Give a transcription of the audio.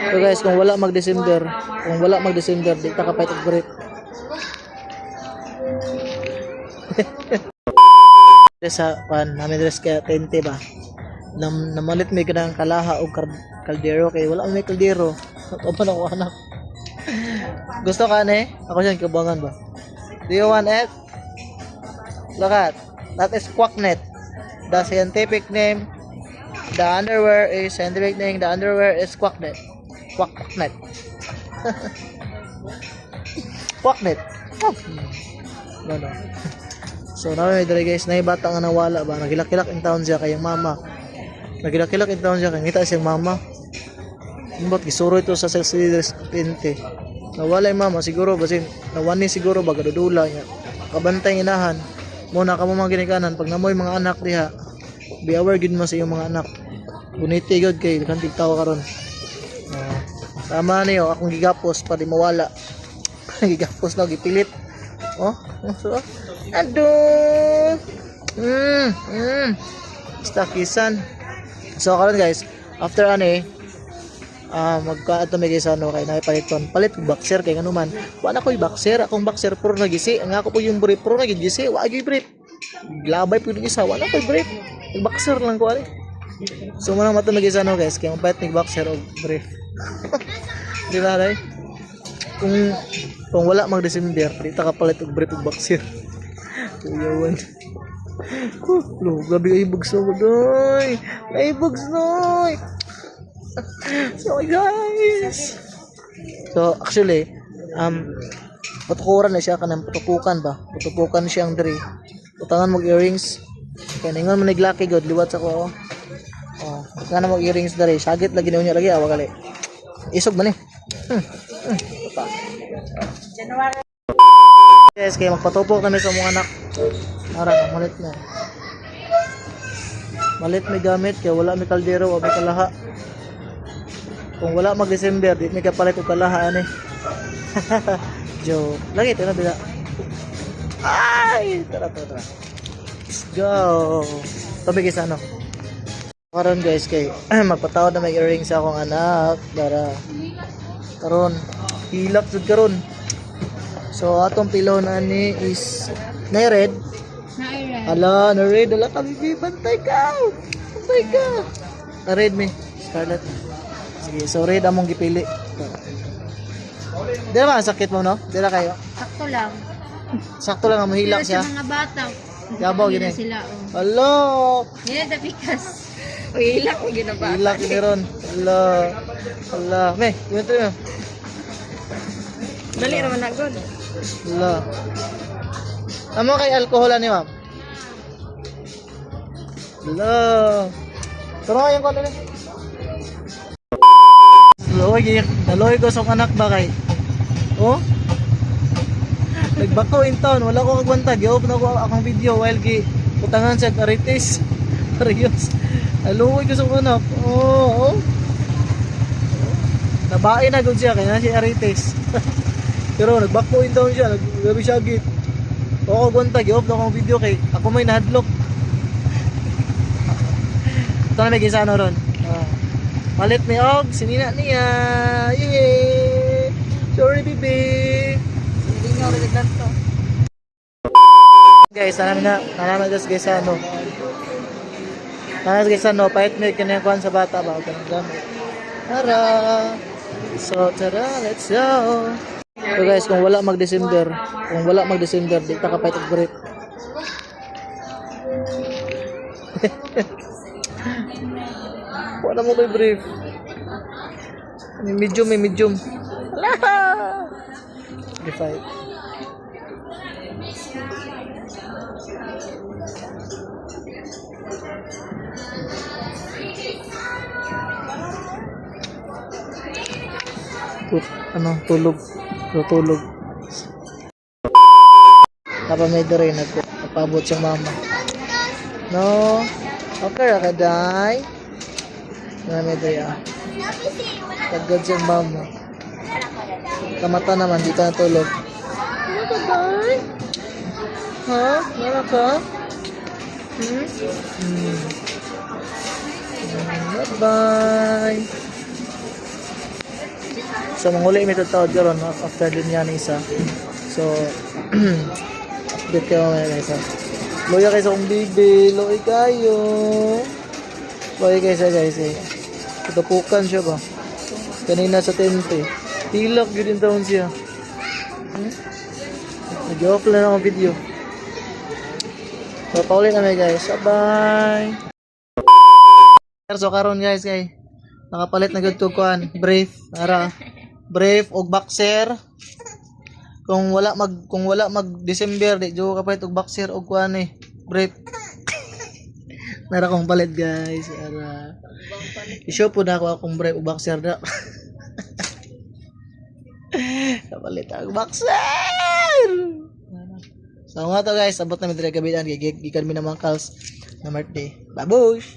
So guys, kung wala mag-December, di ka kapait og brief. Sa namin dress kaya 20 ba. Namalit may kanang kalaha o kaldero kay wala may kaldero. Open ako anak. Gusto ka ne? Ako siya kabangan ba? Do you want it? Look at. That is Quacknet. The scientific name. The underwear is Quacknet. Quacknet. Quacknet. Oh. No. So namin dali guys, na bata nga nawala ba, nagilak-kilak in town siya kayang mama. Nagilak-kilak in town siya kay ngita siyang mama. Imbot gisuro ito sa Cedars 20. Nawala yung mama siguro basin nawani siguro baga dudula niya. Kabantay inahan. Muna ka mo mga ginikanan pag namoy mga anak diha. Be aware gid mo sa iyong mga anak. Guniti gud kay kantig tawo karon. Tama niyo akong gigapos pa di mawala. Gigapos na gipilit. Oh, so aduh. Stakisan. So karon guys, after magka ato may guys kay napaliton palit og boxer kay nganuman wala ko'y boxer akong boxer puro nagisi ang ako po yung brief puro nagisi wa gyud brief labay pud isa wala ko'y brief boxer lang ko ali so manang mato may guys guys kay palit nig boxer og brief di ba dai kung wala mag December di ta kapalit og brief og boxer kuyawan lo gabi ay bugso doy ay bugso so guys so actually putukuran na siya kanang putupukan siyang diri utangan mag earrings kaya ningon man naglaki god liwat sa ko kana mag earrings diri sagit lagi na unya lagi awa gali isog man January guys kaya magpatupok kami sa mga anak ara malit na malit may gamit kaya wala may kaldero o may kalaha. Kung wala mag December, di may kapalit o kalahaan Joke. Lagi ito na bila. Ay! Tara. Let's go. Tabi guys karon guys kay magpatawad na may earrings sa akong anak para karon hilak jud karon. So atong pilon ani is na red. Ala, na red ala kami bantay ka. Na red me scarlet. Sige, so red among gipili. Di ba sakit mo no? Di na kayo? Sakto lang ang mahilak siya. Sa mga bata. Yabaw gini. Hello. Nila da pikas. Hilak mo ginabata. Hilak ni ron. Hello. Me, yun mo. Dali raman na god. Hello. Amo kay alcohol ni ma'am. Hello. Turo yung kono ni. Naloy ko sa anak ba kay nagbako in town wala ko kagwanta gi-open ako akong video while utangan sa Arites serious naloy ko sa anak nabae na gud siya kaya na si Arites pero nagbako in town siya naggabi siya git ako kagwanta gi-open akong video kay ako may nahadlok ito na may gisano ron palit may og sinina niya. Yay! Sorry baby. Hindi nga ulit ganito. Guys, nanamin guys pahit may kinikuhan sa bata ba ganun gamit. Tara. So tara, let's go. So guys, kung wala mag December, di ka kapait og brief. Wala mo ko'y brief. May medium. Ala! Defy. Tulog. May dere nagpabot siyang mama. No. Okay, kaday. May dere Tagad siyang mama. Kamata naman, dito natulog. Ano ka, day? Ha? Wala ka? Bye-bye. So manguli mi tawad karon after din yan isa. So update kayo mamaya guys. Loya kayo sa kong bibi, loy kayo. Loy kayo sa guys eh. Katapukan siya ba? Kanina sa tente. Tilak yun din taon siya. Nag-off lang ako video. So paulit na guys. Bye! So karon guys kay nakapalit na gud ko kuan, brief, ara. Brief og boxer. Kung wala mag December di jo kapalit og boxer og kuan eh, brief. Nara kong palit guys, ara. I-show po na ako akong brief og boxer na. Kapalit ang boxer. So nga to guys, abot na mi dire gabi gikan mi na mga calls na birthday. Babush.